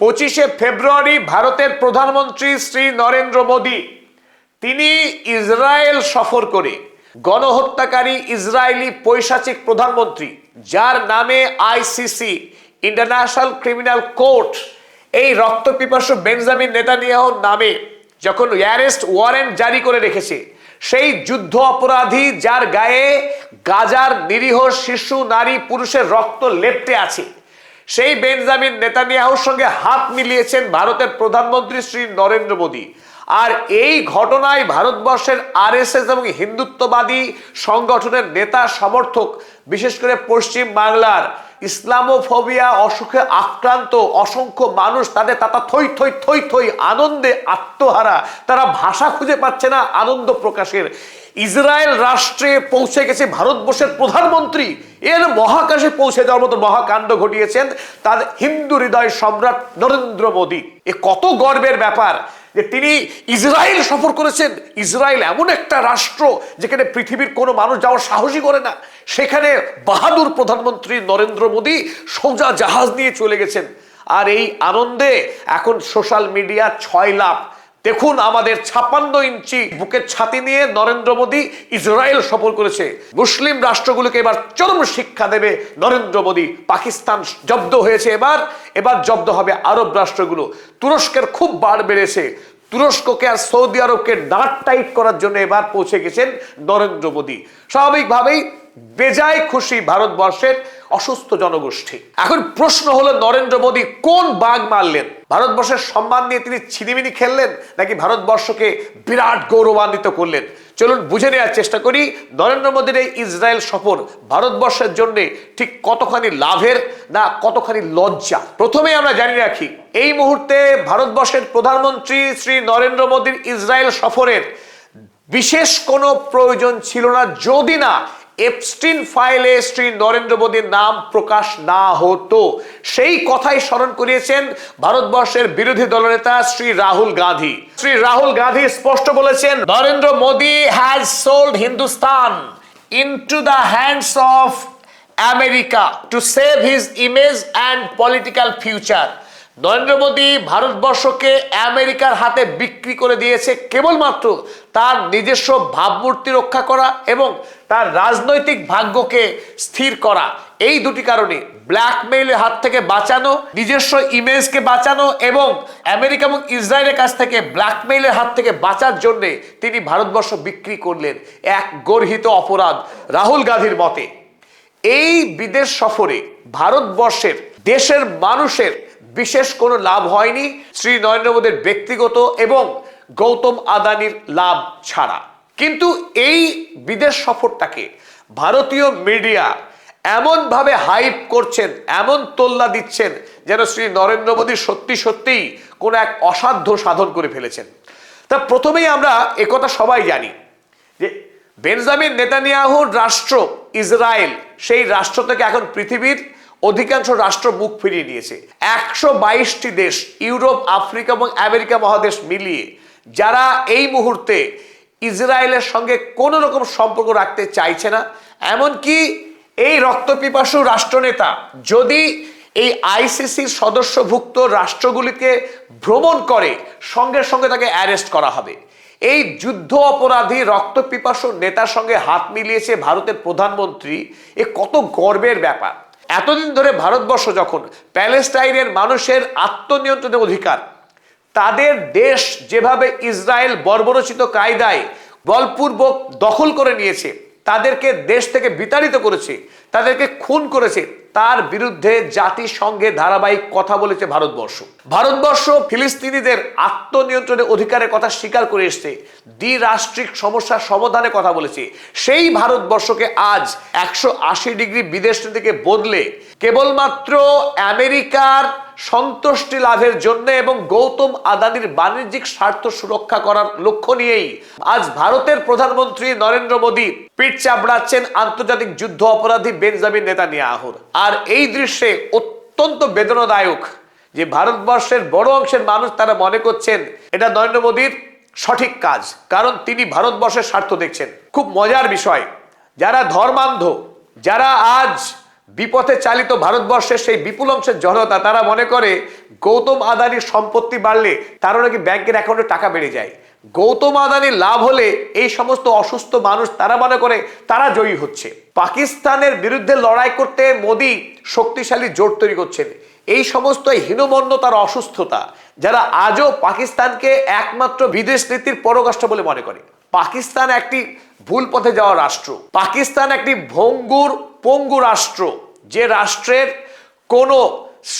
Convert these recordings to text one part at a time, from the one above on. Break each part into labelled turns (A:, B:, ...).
A: 25শে ফেব্রুয়ারি ভারতের প্রধানমন্ত্রী শ্রী নরেন্দ্র মোদী তিনি ইসরায়েল সফর করে গণহত্যাকারী ইসরায়েলি পৈশাচিক প্রধানমন্ত্রী যার নামে আইসিসি ইন্টারন্যাশনাল ক্রিমিনাল কোর্ট এই রক্তপিপাসু বেঞ্জামিন নেতানিয়াহুর নামে যখন অ্যারেস্ট ওয়ারেন্ট জারি করে রেখেছে, সেই যুদ্ধ অপরাধী যার গায়ে গাজার নিরীহ শিশু নারী পুরুষের রক্ত লেপ্টে আছে, সেই বেঞ্জামিন নেতানিয়াহুর সঙ্গে হাত মিলিয়েছেন ভারতের প্রধানমন্ত্রী শ্রী নরেন্দ্র মোদী। আর এই ঘটনায় ভারতবর্ষের আরএসএস এবং হিন্দুত্ববাদী সংগঠনের নেতা সমর্থক, বিশেষ করে পশ্চিম বাংলার ইসলামোফোবিয়া অসুখে আক্রান্ত অসংখ্য মানুষ, তাদের তাতা থই থই থই থই আনন্দে আত্মহারা, তারা ভাষা খুঁজে পাচ্ছে না আনন্দ প্রকাশের। ইসরায়েল রাষ্ট্রে পৌঁছে গেছে ভারতবর্ষের প্রধানমন্ত্রী, এর মহাকাশে পৌঁছে যাওয়ার মতো মহাকাণ্ড ঘটিয়েছেন তার হিন্দু হৃদয় সম্রাট নরেন্দ্র মোদী। এ কত গর্বের ব্যাপার যে তিনি ইসরায়েল সফর করেছেন। ইসরায়েল এমন একটা রাষ্ট্র যেখানে পৃথিবীর কোনো মানুষ যাওয়ার সাহসই করে না, সেখানে বাহাদুর প্রধানমন্ত্রী নরেন্দ্র মোদী সোজা জাহাজ নিয়ে চলে গেছেন। আর এই আনন্দে এখন সোশ্যাল মিডিয়া 6 লাখ। দেখুন, আমাদের 56 ইঞ্চি বুকের ছাতি নিয়ে নরেন্দ্র মোদী ইসরায়েল সফর করেছে। মুসলিম রাষ্ট্রগুলোকে এবার চরম শিক্ষা দেবে নরেন্দ্র মোদী। পাকিস্তান জব্দ হয়েছে, এবার জব্দ হবে আরব রাষ্ট্রগুলো। তুরস্কের খুব বাড় বেড়েছে, তুরস্ককে আর সৌদি আরবকে দাঁড় টাইট করার জন্য এবার পৌঁছে গেছেন নরেন্দ্র মোদী। স্বাভাবিকভাবেই বেজায় খুশি ভারতবর্ষের অসুস্থ জনগোষ্ঠী। এখন প্রশ্ন হলো, নরেন্দ্র মোদী কোন বাগ মারলেন? ভারতবর্ষের সম্মান নিয়ে তিনি ছিনিমিনি খেললেন, নাকি ভারতবর্ষকে বিরাট গৌরবান্বিত করলেন? চলুন বুঝে নেওয়ার চেষ্টা করি নরেন্দ্র মোদীর এই ইসরায়েল সফর ভারতবর্ষের জন্য ঠিক কতখানি লাভের না কতখানি লজ্জা। প্রথমে আমরা জানি রাখি, এই মুহূর্তে ভারতবর্ষের প্রধানমন্ত্রী শ্রী নরেন্দ্র মোদীর ইসরায়েল সফরের বিশেষ কোনো প্রয়োজন ছিল না, যদি না এপস্টিন ফাইলে শ্রী নরেন্দ্র মোদীর নাম প্রকাশ না হতো। সেই কথাই স্মরণ করিয়েছেন ভারতবর্ষের বিরোধী দলনেতা শ্রী রাহুল গান্ধী। শ্রী রাহুল গান্ধী স্পষ্ট বলেছেন, Narendra Modi has sold Hindustan into the hands of America to save his image and political future. Narendra Modi ভারতবর্ষকে আমেরিকার হাতে বিক্রি করে দিয়েছে কেবলমাত্র তার নিজস্ব ভাবমূর্তি রক্ষা করা এবং তার রাজনৈতিক ভাগ্যকে স্থির করা। এই দুটি কারণে ব্ল্যাকমেইলের হাত থেকে বাঁচানো, নিজস্ব ইমেজকে বাঁচানো এবং আমেরিকা এবং ইসরায়েলের কাছ থেকে ব্ল্যাকমেইলের হাত থেকে বাঁচার জন্য তিনি ভারতবর্ষ বিক্রি করলেন। এক গর্হিত অপরাধ রাহুল গান্ধীর মতে। এই বিদেশ সফরে ভারতবর্ষের দেশের মানুষের বিশেষ কোনো লাভ হয়নি শ্রী নরেন্দ্র মোদীর ব্যক্তিগত এবং গৌতম আদানির লাভ ছাড়া। কিন্তু এই বিদেশ সফরটাকে ভারতীয় মিডিয়া এমনভাবে হাইপ করছেন, এমন তোল্লা দিচ্ছেন যেন শ্রী নরেন্দ্র মোদী সত্যি সত্যিই কোনো এক অসাধ্য সাধন করে ফেলেছেন। তা প্রথমেই আমরা একথা সবাই জানি যে বেঞ্জামিন নেতানিয়াহুর রাষ্ট্র ইসরায়েল, সেই রাষ্ট্র থেকে এখন পৃথিবীর অধিকাংশ রাষ্ট্র মুখ ফিরিয়ে নিয়েছে। 122টি দেশ, ইউরোপ, আফ্রিকা এবং আমেরিকা মহাদেশ মিলিয়ে, যারা এই মুহূর্তে ইসরায়েলের সঙ্গে কোনো রকম সম্পর্ক রাখতে চাইছে না। এমনকি এই রক্তপিপাসু রাষ্ট্রনেতা যদি এই আইসিসির সদস্যভুক্ত রাষ্ট্রগুলিকে ভ্রমণ করে, সঙ্গে সঙ্গে তাকে অ্যারেস্ট করা হবে। এই যুদ্ধ অপরাধী রক্তপিপাসু নেতার সঙ্গে হাত মিলিয়েছে ভারতের প্রধানমন্ত্রী। এ কত গর্বের ব্যাপার। এতদিন ধরে ভারতবর্ষ যখন প্যালেস্টাইনের মানুষের আত্মনিয়ন্ত্রণের অধিকার, তাদের দেশ যেভাবে ইসরায়েল বর্বরচিত কায়দায় বলপূর্বক দখল করে নিয়েছে, তাদেরকে দেশ থেকে বিতাড়িত করেছে, তাদেরকে খুন করেছে, তার বিরুদ্ধে জাতিসংঘে ধারাবাহিক কথা বলেছে ভারতবর্ষ ফিলিস্তিনিদের আত্মনিয়ন্ত্রণের অধিকারের কথা স্বীকার করে এসছে, দ্বিরাষ্ট্রিক সমস্যার সমাধানের কথা বলেছে। সেই ভারতবর্ষকে আজ 180 ডিগ্রি বিদেশ নীতিকে বদলে কেবলমাত্র আমেরিকার সন্তুষ্টি লাভের জন্য এবং গৌতম আদানির বাণিজ্যিক স্বার্থ সুরক্ষা করার লক্ষ্য নিয়েই আজ ভারতের প্রধানমন্ত্রী নরেন্দ্র মোদী পিঠ চাপড়াচ্ছেন আন্তর্জাতিক যুদ্ধ অপরাধী বেঞ্জামিন নেতানিয়াহুর। আর এই দৃশ্যে অত্যন্ত বেদনাদায়ক যে ভারতবর্ষের বড় অংশের মানুষ তারা মনে করছেন এটা নরেন্দ্র মোদীর সঠিক কাজ, কারণ তিনি ভারতবর্ষের স্বার্থ দেখছেন। খুব মজার বিষয়, যারা ধর্মান্ধ, যারা আজ বিপথে চালিত ভারতবর্ষের সেই বিপুল অংশের জনতা তারা মনে করে গৌতম আদানির সম্পত্তি বাড়লে তারও নাকি ব্যাংকের অ্যাকাউন্টে টাকা বেড়ে যায়। গৌতম আদানির লাভ হলে এই সমস্ত অসুস্থ মানুষ তারা মনে করে তারা জয়ী হচ্ছে। পাকিস্তানের বিরুদ্ধে লড়াই করতে মোদি শক্তিশালী জোট তৈরি করছেন। এই সমস্ত হীনমন্যতার অসুস্থতা যারা আজও পাকিস্তানকে একমাত্র বিদেশ নীতির পরাকাষ্ঠা বলে মনে করে। পাকিস্তান একটি ভুল পথে যাওয়া রাষ্ট্র। পাকিস্তান একটি পঙ্গু রাষ্ট্র, যে রাষ্ট্রের কোনো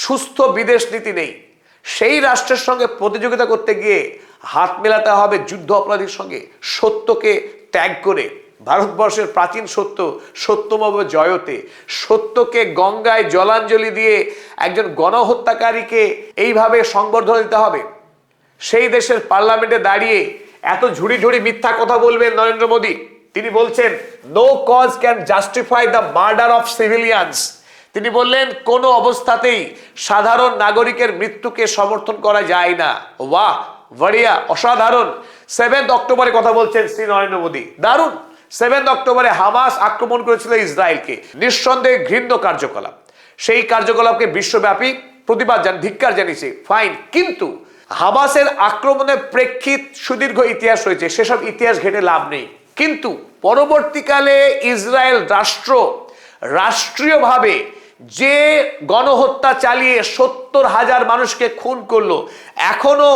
A: সুস্থ বিদেশ নীতি নেই। সেই রাষ্ট্রের সঙ্গে প্রতিযোগিতা করতে গিয়ে হাত মেলাতে হবে যুদ্ধ অপরাধীর সঙ্গে। সত্যকে ত্যাগ করে ভারতবর্ষের প্রাচীন সত্য সত্যমব জয়তে, সত্যকে গঙ্গায় জলাঞ্জলি দিয়ে একজন গণহত্যাকারীকে এইভাবে সংবর্ধনা দিতে হবে। সেই দেশের পার্লামেন্টে দাঁড়িয়ে এত ঝুড়ি ঝুড়ি মিথ্যা কথা বলবেন নরেন্দ্র মোদী। তিনি বলছেন no cause can justify the murder of civilians. তিনি বললেন কোনো অবস্থাতেই সাধারণ নাগরিকের মৃত্যুকে সমর্থন করা যায় না। বাহ, বড়িয়া, অসাধারণ। 7 অক্টোবরে কথা বলছেন শ্রী নরেন্দ্র মোদী, দারুণ। 7 অক্টোবরে হামাস আক্রমণ করেছিল ইসরায়েলকে, নিঃসন্দেহে ঘৃণ্য কার্যকলাপ। সেই কার্যকলাপকে বিশ্বব্যাপী প্রতিবাদ ধিক্কার জানিয়েছে, ফাইন। কিন্তু হামাসের আক্রমণের প্রেক্ষিত সুদীর্ঘ ইতিহাস রয়েছে, সেসব ইতিহাস ঘেটে লাভ নেই। কিন্তু পরবর্তীকালে ইসরায়েল রাষ্ট্রীয়ভাবে যে গণহত্যা চালিয়ে 70,000 মানুষকে খুন করলো, এখনো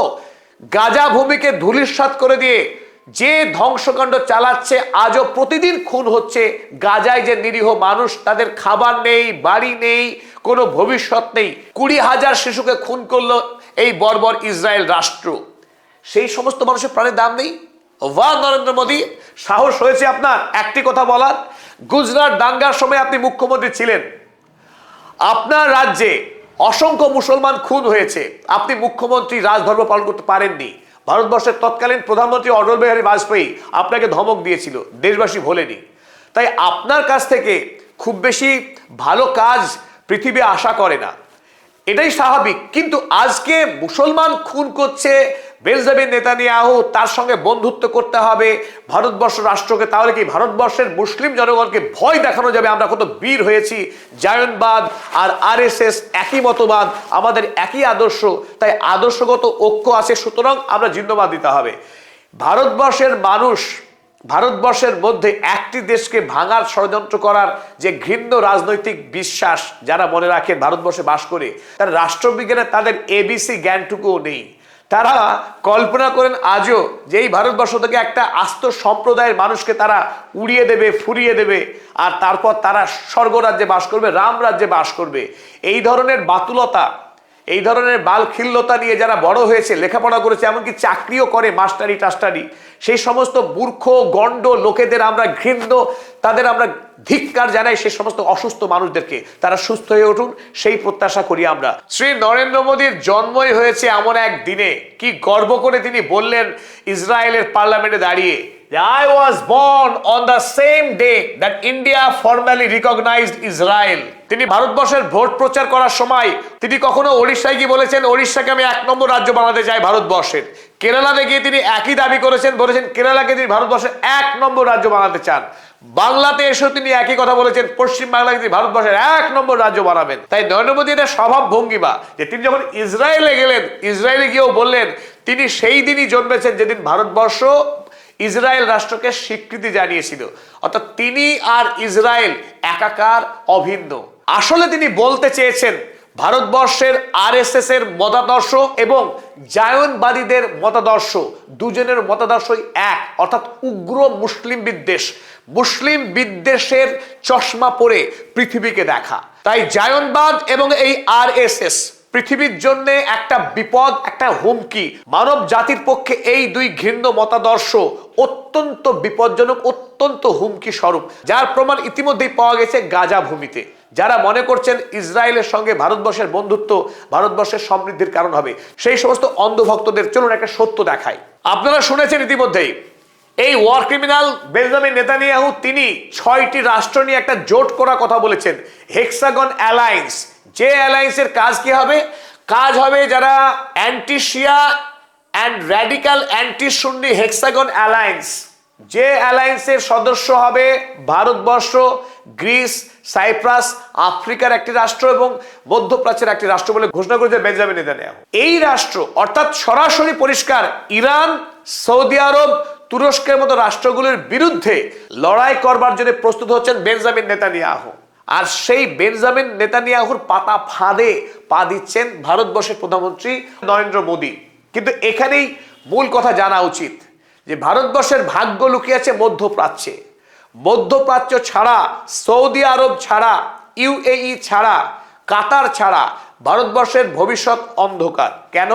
A: গাজা ভূমিকে ধূলিসাৎ করে দিয়ে যে ধ্বংসকাণ্ড চালাচ্ছে, আজও প্রতিদিন খুন হচ্ছে গাজায় যে নিরীহ মানুষ, তাদের খাবার নেই, বাড়ি নেই, কোনো ভবিষ্যৎ নেই। 20,000 শিশুকে খুন করলো এই বর্বর ইসরায়েল রাষ্ট্র। সেই সমস্ত মানুষের প্রাণের দাম নেই। বাহ নরেন্দ্র মোদী, সাহস হয়েছে আপনার একটি কথা বলার। গুজরাট দাঙ্গার সময় আপনি মুখ্যমন্ত্রী ছিলেন, আপনার রাজ্যে অসংখ্য মুসলমান খুন হয়েছে, আপনি মুখ্যমন্ত্রী রাজধর্ম পালন করতে পারেননি। ভারতবর্ষের তৎকালীন প্রধানমন্ত্রী অটল বিহারী বাজপেয়ী আপনাকে ধমক দিয়েছিল, দেশবাসী ভোলেনি। তাই আপনার কাছ থেকে খুব বেশি ভালো কাজ পৃথিবী আশা করে না, এটাই স্বাভাবিক। কিন্তু আজকে মুসলমান খুন করছে বেঞ্জামিন নেতানিয়াহু, তার সঙ্গে বন্ধুত্ব করতে হবে ভারতবর্ষ রাষ্ট্রকে। তাহলে কি ভারতবর্ষের মুসলিম জনগণকে ভয় দেখানো যাবে আমরা কত বীর হয়েছি? জায়নবাদ আর আরএসএস একই মতবাদ, আমাদের একই আদর্শ, তাই আদর্শগত ঐক্য আছে, সুতরাং আমরা জিন্দাবাদ দিতে হবে। ভারতবর্ষের মধ্যে একটি দেশকে ভাঙার ষড়যন্ত্র করার যে ঘৃণ্য রাজনৈতিক বিশ্বাস যারা মনে রাখেন ভারতবর্ষে বাস করে, তার রাষ্ট্রবিজ্ঞানে তাদের এবিসি জ্ঞানটুকুও নেই। তারা কল্পনা করেন আজও যে এই ভারতবর্ষ থেকে একটা আস্ত সম্প্রদায়ের মানুষকে তারা উড়িয়ে দেবে, ফুরিয়ে দেবে, আর তারপর তারা স্বর্গরাজ্যে বাস করবে, রাম রাজ্যে বাস করবে। এই ধরনের বাতুলতা, এই ধরনের বালখিল্যতা নিয়ে যারা বড় হয়েছে, লেখাপড়া করেছে, এমনকি চাকরিও করে, মাস্টারি টাস্টারি, সেই সমস্ত মূর্খ গণ্ড লোকেদের আমরা ঘৃণ্য, তাদের আমরা ধিক্কার জানাই। সেই সমস্ত অসুস্থ মানুষদেরকে তারা সুস্থ হয়ে উঠুন, সেই প্রত্যাশা করি আমরা। শ্রী নরেন্দ্র মোদীর জন্মই হয়েছে এমন এক দিনে, কি গর্ব করে তিনি বললেন ইসরায়েলের পার্লামেন্টে দাঁড়িয়ে, I was born on the same day that India formally recognized Israel. তিনি ভারতবর্ষের ভোট প্রচার করার সময় তিনি কখনো ওড়িশায় গিয়ে বলেছেন ওড়িশাকে আমি 1 নম্বর রাজ্য বানাতে চাই ভারতবর্ষের। কেরালাতে গিয়ে তিনি একই দাবি করেছেন, বলেছেন কেরালাকে তিনি ভারতবর্ষের 1 নম্বর রাজ্য বানাতে চান। বাংলাতে এসেও তিনি একই কথা বলেছেন, পশ্চিম বাংলাকে তিনি ভারতবর্ষের 1 নম্বর রাজ্য বানাবেন। তাই নরেন্দ্র মোদী এটা স্বভাব ভঙ্গিমা যে তিনি যখন ইসরায়েলে গেলেন, ইসরায়েলে গিয়েও বললেন তিনি সেই দিনই জন্মেছেন যেদিন ভারতবর্ষ ইসরায়েল রাষ্ট্রকে স্বীকৃতি জানিয়েছিল। অর্থাৎ তিনি আর ইসরায়েল একাকার, অভিন্ন। আসলে তিনি বলতে চেয়েছেন ভারতবর্ষের আরএসএস এর মতাদর্শ এবং জায়নবাদীদের মতাদর্শ, দুজনের মতাদর্শই এক, অর্থাৎ উগ্র মুসলিম বিদ্বেষ, মুসলিম বিদ্বেষের চশমা পরে পৃথিবীকে দেখা। তাই জায়নবাদ এবং এই আরএসএস পৃথিবীর জন্য একটা বিপদ, একটা হুমকি। মানব জাতির পক্ষে এই দুই ঘৃণ্য মতাদর্শ অত্যন্ত বিপজ্জনক, অত্যন্ত হুমকি স্বরূপ, যার প্রমাণ ইতিমধ্যেই পাওয়া গেছে গাজা ভূমিতে। যারা মনে করছেন ইসরায়েলের সঙ্গে ভারতবর্ষের বন্ধুত্ব ভারতবর্ষের সমৃদ্ধির কারণ হবে, সেই সমস্ত অন্ধভক্তদের চলুন একটা সত্য দেখাই। আপনারা শুনেছেন ইতিমধ্যেই এই ওয়ার ক্রিমিনাল বেঞ্জামিন নেতানিয়াহু তিনি 6টি রাষ্ট্র নিয়ে একটা জোট করার কথা বলেছেন, হেক্সাগন অ্যালায়েন্স। যে অ্যালায়েন্সের কাজ কি হবে? কাজ হবে যারা anti Shia and radical anti Sunni hexagon alliance, যে অ্যালায়েন্সের সদস্য হবে ভারতবর্ষ, গ্রিস, সাইপ্রাস, আফ্রিকার একটি রাষ্ট্র এবং মধ্যপ্রাচ্যের একটি রাষ্ট্র বলে ঘোষণা করেছে বেঞ্জামিন নেতানিয়াহু। এই রাষ্ট্র অর্থাৎ সরাসরি পরিষ্কার ইরান, সৌদি আরব, তুরস্কের মতো রাষ্ট্রগুলোর বিরুদ্ধে লড়াই করবার জন্য প্রস্তুত হচ্ছেন বেঞ্জামিন নেতানিয়াহু। আর সেই বেঞ্জামিন নেতানিয়াহুর পাতা ফাঁদে পা দিচ্ছেন ভারতবর্ষের প্রধানমন্ত্রী নরেন্দ্র মোদী। কিন্তু এখানেই মূল কথা জানা উচিত যে ভারতবর্ষের ভাগ্য লুকিয়ে আছে মধ্যপ্রাচ্যে। মধ্যপ্রাচ্য ছাড়া, সৌদি আরব ছাড়া, ইউএই ছাড়া, কাতার ছাড়া ভারতবর্ষের ভবিষ্যৎ অন্ধকার। কেন?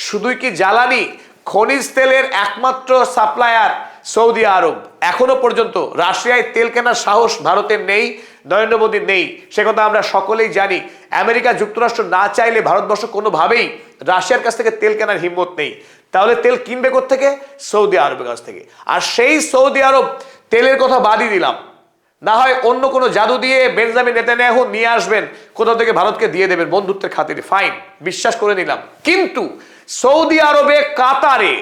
A: শুধুই কি জ্বালানি, খনিজ তেলের একমাত্র সাপ্লায়ার সৌদি আরব। এখনো পর্যন্ত রাশিয়ায় তেল কেনার সাহস ভারতের নেই, নরেন্দ্র মোদীর নেই, সে কথা আমরা সকলেই জানি। আমেরিকা যুক্তরাষ্ট্র না চাইলে ভারতবর্ষ কোনোভাবেই রাশিয়ার কাছ থেকে তেল কেনার হিম্মত নেই। তাহলে তেল কিনবে কোত্থেকে? সৌদি আরবের কাছ থেকে। আর সেই সৌদি আরব তেলের কথা বাদই দিলাম, না হয় অন্য কোনো জাদু দিয়ে বেঞ্জামিন নেতানিয়াহু নিয়ে আসবেন, কোথাও থেকে ভারতকে দিয়ে দেবেন বন্ধুত্বের খাতিরে, ফাইন, বিশ্বাস করে নিলাম। কিন্তু সৌদি আরবে, কাতারে,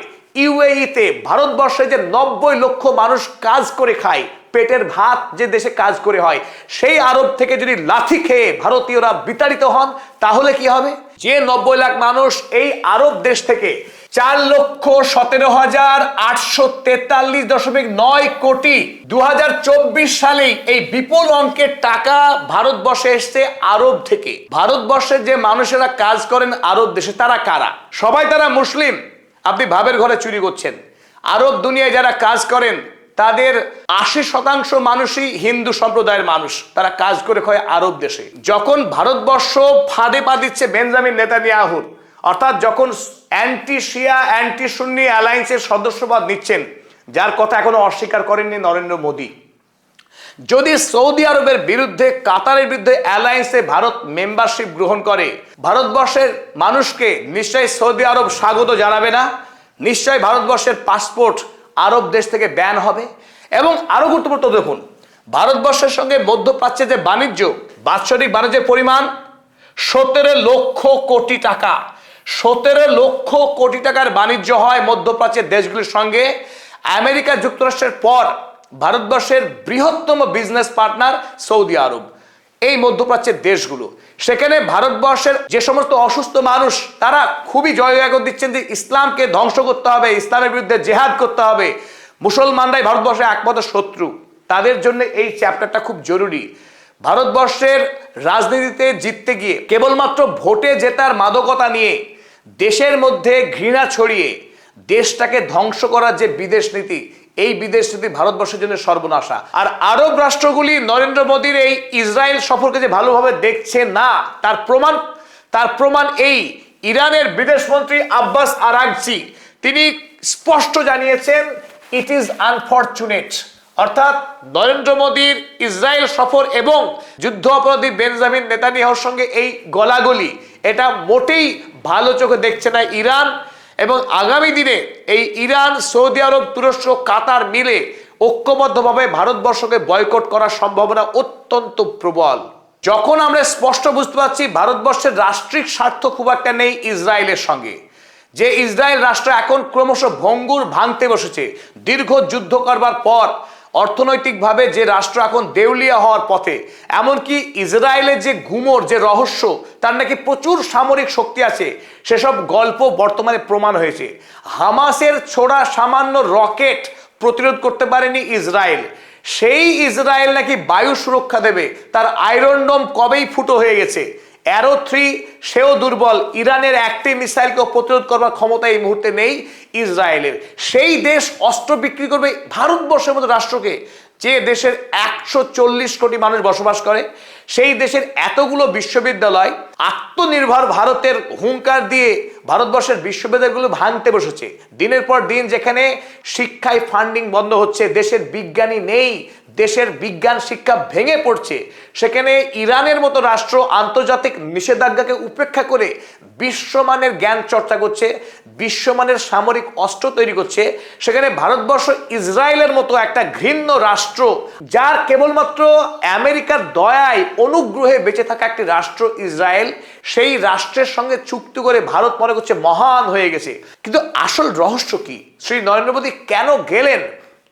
A: ইউএইতে ভারতবর্ষে যে 90 লক্ষ মানুষ কাজ করে খায়, পেটের ভাত যে দেশে কাজ করে হয়, সেই আরব থেকে যদি লাথি খেয়ে ভারতীয়রা বিতাড়িত হন, তাহলে কি হবে? যে 90 লাখ মানুষ এই আরব দেশ থেকে 4,17,843.9 কোটি 2024 সালেই এই বিপুল অঙ্কের টাকা ভারতবর্ষে এসছে আরব থেকে। ভারতবর্ষের যে মানুষেরা কাজ করেন আরব দেশে, তারা কারা? সবাই তারা মুসলিম। আপনি ভাবের ঘরে চুরি করছেন। আরব দুনিয়ায় যারা কাজ করেন তাদের 80% মানুষই হিন্দু সম্প্রদায়ের মানুষ, তারা কাজ করে খায় আরব দেশে। যখন ভারতবর্ষ ফাঁদে পা দিচ্ছে বেঞ্জামিন নেতানিয়াহুর, অর্থাৎ যখন অ্যান্টি শিয়া, অ্যান্টি সুন্নি অ্যালায়েন্সের সদস্যপদ নিচ্ছেন, যার কথা এখনো অস্বীকার করেননি নরেন্দ্র মোদী, যদি সৌদি আরবের বিরুদ্ধে, কাতারের বিরুদ্ধে অ্যালায়েন্সে ভারত মেম্বারশিপ গ্রহণ করে, ভারতবর্ষের মানুষকে নিশ্চয়ই সৌদি আরব স্বাগত জানাবে না, নিশ্চয়ই ভারতবর্ষের পাসপোর্ট আরব দেশ থেকে ব্যান হবে। এবং আরো গুরুত্বপূর্ণ দেখুন, ভারতবর্ষের সঙ্গে মধ্যপ্রাচ্যে যে বাণিজ্য, বাৎসরিক বাণিজ্যের পরিমাণ 17 লক্ষ কোটি টাকা। 17 লক্ষ কোটি টাকার বাণিজ্য হয় মধ্যপ্রাচ্যের দেশগুলির সঙ্গে। আমেরিকা যুক্তরাষ্ট্রের পর ভারতবর্ষের বৃহত্তম বিজনেস পার্টনার সৌদি আরব। এই মধ্যপ্রাচ্যের দেশগুলো, সেখানে ভারতবর্ষের যে সমস্ত অসুস্থ মানুষ, তারা খুবই জয়গান দিচ্ছেন যে ইসলামকে ধ্বংস করতে হবে, ইসলামের বিরুদ্ধে জেহাদ করতে হবে, মুসলমানরাই ভারতবর্ষের একমাত্র শত্রু। তাদের জন্য এই চ্যাপ্টারটা খুব জরুরি। ভারতবর্ষের রাজনীতিতে জিততে গিয়ে কেবলমাত্র ভোটে জেতার মাদকতা নিয়ে দেশের মধ্যে ঘৃণা ছড়িয়ে দেশটাকে ধ্বংস করার যে বিদেশ নীতি, এই বিদেশ নীতি ভারতবর্ষের জন্য সর্বনাশা। আর আরব রাষ্ট্রগুলি নরেন্দ্র মোদীর এই ইসরায়েল সফরকে যে ভালোভাবে দেখছে না, তার প্রমাণ এই ইরানের বিদেশমন্ত্রী আব্বাস আরাগচি, তিনি স্পষ্ট জানিয়েছেন ইট ইজ আনফরচুনেট। অর্থাৎ নরেন্দ্র মোদীর ইসরায়েল সফর এবং যুদ্ধ অপরাধী বেঞ্জামিন নেতানিয়াহুর সঙ্গে এই গলাগলি, এটা মোটেই ভালো চোখে দেখছে না ইরান। এবং আগামী দিনে এই ইরান, সৌদি আরব, তুরস্ক, কাতার মিলে ঐক্যবদ্ধভাবে ভারতবর্ষকে বয়কট করার সম্ভাবনা অত্যন্ত প্রবল। যখন আমরা স্পষ্ট বুঝতে পারছি ভারতবর্ষের রাষ্ট্রিক স্বার্থ খুব একটা নেই ইসরায়েলের সঙ্গে, যে ইসরায়েল রাষ্ট্র এখন ক্রমশ ভঙ্গুর ভাঙতে বসেছে দীর্ঘ যুদ্ধ করবার পর, অর্থনৈতিকভাবে যে রাষ্ট্র এখন দেউলিয়া হওয়ার পথে, এমনকি ইসরায়েলের যে গুমর, যে রহস্য, তার নাকি প্রচুর সামরিক শক্তি আছে, সেসব গল্প বর্তমানে প্রমাণ হয়েছে। হামাসের ছোড়া সামান্য রকেট প্রতিরোধ করতে পারেনি ইসরায়েল। সেই ইসরায়েল নাকি বায়ু সুরক্ষা দেবে, তার আয়রন ডোম কবেই ফুটো হয়ে গেছে। অ্যারো 3 সেও দুর্বল। ইরানের একটি মিসাইলকে প্রতিরোধ করবার ক্ষমতা এই মুহূর্তে নেই ইসরায়েলের। সেই দেশ অস্ত্র বিক্রি করবে ভারতবর্ষের মতো রাষ্ট্রকে, যে দেশের 140 কোটি মানুষ বসবাস করে, সেই দেশের এতগুলো বিশ্ববিদ্যালয়, আত্মনির্ভর ভারতের হুঙ্কার দিয়ে ভারতবর্ষের বিশ্ববিদ্যালয়গুলো ভাঙতে বসেছে। দিনের পর দিন যেখানে শিক্ষায় ফান্ডিং বন্ধ হচ্ছে, দেশের বিজ্ঞানী নেই, দেশের বিজ্ঞান শিক্ষা ভেঙে পড়ছে, সেখানে ইরানের মতো রাষ্ট্র আন্তর্জাতিক নিষেধাজ্ঞাকে উপেক্ষা করে বিশ্বমানের জ্ঞান চর্চা করছে, বিশ্বমানের সামরিক অস্ত্র তৈরি করছে। সেখানে ভারতবর্ষ ইসরায়েলের মতো একটা ঘৃণ্য রাষ্ট্র, যার কেবলমাত্র আমেরিকার দয়ায়, অনুগ্রহে বেঁচে থাকা একটি রাষ্ট্র ইসরায়েল, সেই রাষ্ট্রের সঙ্গে চুক্তি করে ভারত মনে করছে মহান হয়ে গেছে। কিন্তু আসল রহস্য কি? শ্রী নরেন্দ্র মোদী কেন গেলেন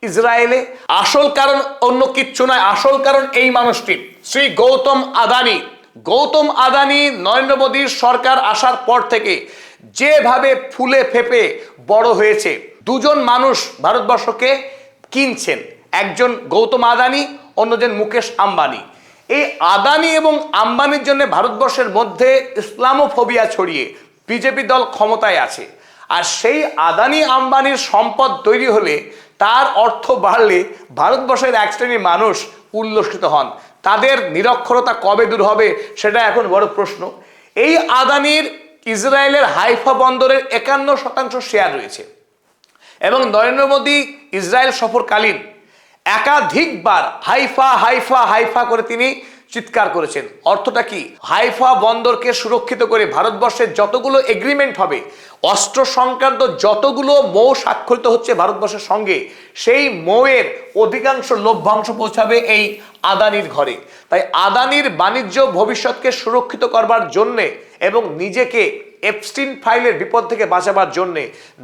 A: ইসরায়েলে? আসল কারণ অন্য কিচ্ছু নয়, আসল কারণ এই মানুষটি, শ্রী গৌতম আদানি। গৌতম আদানি নরেন্দ্র মোদীর সরকার আসার পর থেকে যেভাবে ফুলে ফেপে বড় হয়েছে, দুজন মানুষ ভারতবর্ষকে কিনছেন, একজন গৌতম আদানি, অন্যজন মুকেশ আম্বানি। এই আদানি এবং আম্বানির জন্য ভারতবর্ষের মধ্যে ইসলামোফোবিয়া ছড়িয়ে বিজেপি দল ক্ষমতায় আছে। আর সেই আদানি আম্বানির সম্পদ তৈরি হলে, তার অর্থ বাড়লে ভারতবর্ষের এক শ্রেণীর মানুষ উল্লসিত হন। তাদের নিরক্ষরতা কবে দূর হবে সেটা এখন বড় প্রশ্ন। এই আদানির ইসরায়েলের হাইফা বন্দরের 51% শেয়ার রয়েছে এবং নরেন্দ্র মোদী ইসরায়েল সফরকালীন একাধিকবার হাইফা হাইফা হাইফা করে তিনি চিৎকার করেছেন। অর্থটা কি? হাইফা বন্দরকে সুরক্ষিত করে ভারতবর্ষের যতগুলো এগ্রিমেন্ট হবে, অস্ত্র সংক্রান্ত যতগুলো মৌ স্বাক্ষরিত হচ্ছে ভারতবর্ষের সঙ্গে, সেই মৌয়ের অধিকাংশ লভ্যাংশ পৌঁছাবে এই আদানির ঘরে। তাই আদানির বাণিজ্য ভবিষ্যৎকে সুরক্ষিত করবার জন্যে এবং নিজেকে এপস্টিন ফাইলের বিপদ থেকে বাঁচাবার জন্য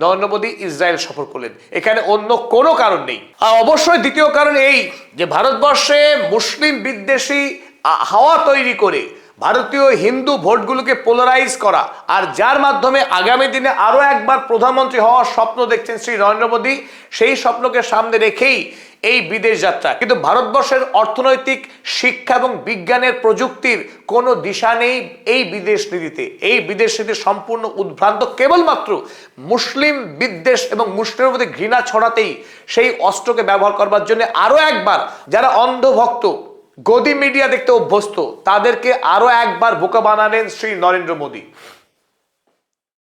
A: নরেন্দ্র মোদী ইসরায়েল সফর করলেন। এখানে অন্য কোনো কারণ নেই। আর অবশ্যই দ্বিতীয় কারণ এই যে ভারতবর্ষে মুসলিম বিদ্বেষী হাওয়া তৈরি করে ভারতীয় হিন্দু ভোটগুলোকে পোলারাইজ করা, আর যার মাধ্যমে আগামী দিনে আরো একবার প্রধানমন্ত্রী হওয়ার স্বপ্ন দেখছেন শ্রী নরেন্দ্র মোদী, সেই স্বপ্নকে সামনে রেখেই এই বিদেশ যাত্রা। কিন্তু ভারতবর্ষের অর্থনৈতিক, শিক্ষা এবং বিজ্ঞানের, প্রযুক্তির কোনো দিশা নেই এই বিদেশ নীতিতে। এই বিদেশ নীতি সম্পূর্ণ উদ্ভ্রান্ত, কেবলমাত্র মুসলিম বিদ্বেষ এবং মুসলিমের প্রতি ঘৃণা ছড়াতেই সেই অস্ত্রকে ব্যবহার করবার জন্য আরো একবার যারা অন্ধভক্ত, গদি মিডিয়া দেখতে অভ্যস্ত, তাদেরকে আরো একবার বোকা বানালেন শ্রী নরেন্দ্র মোদী।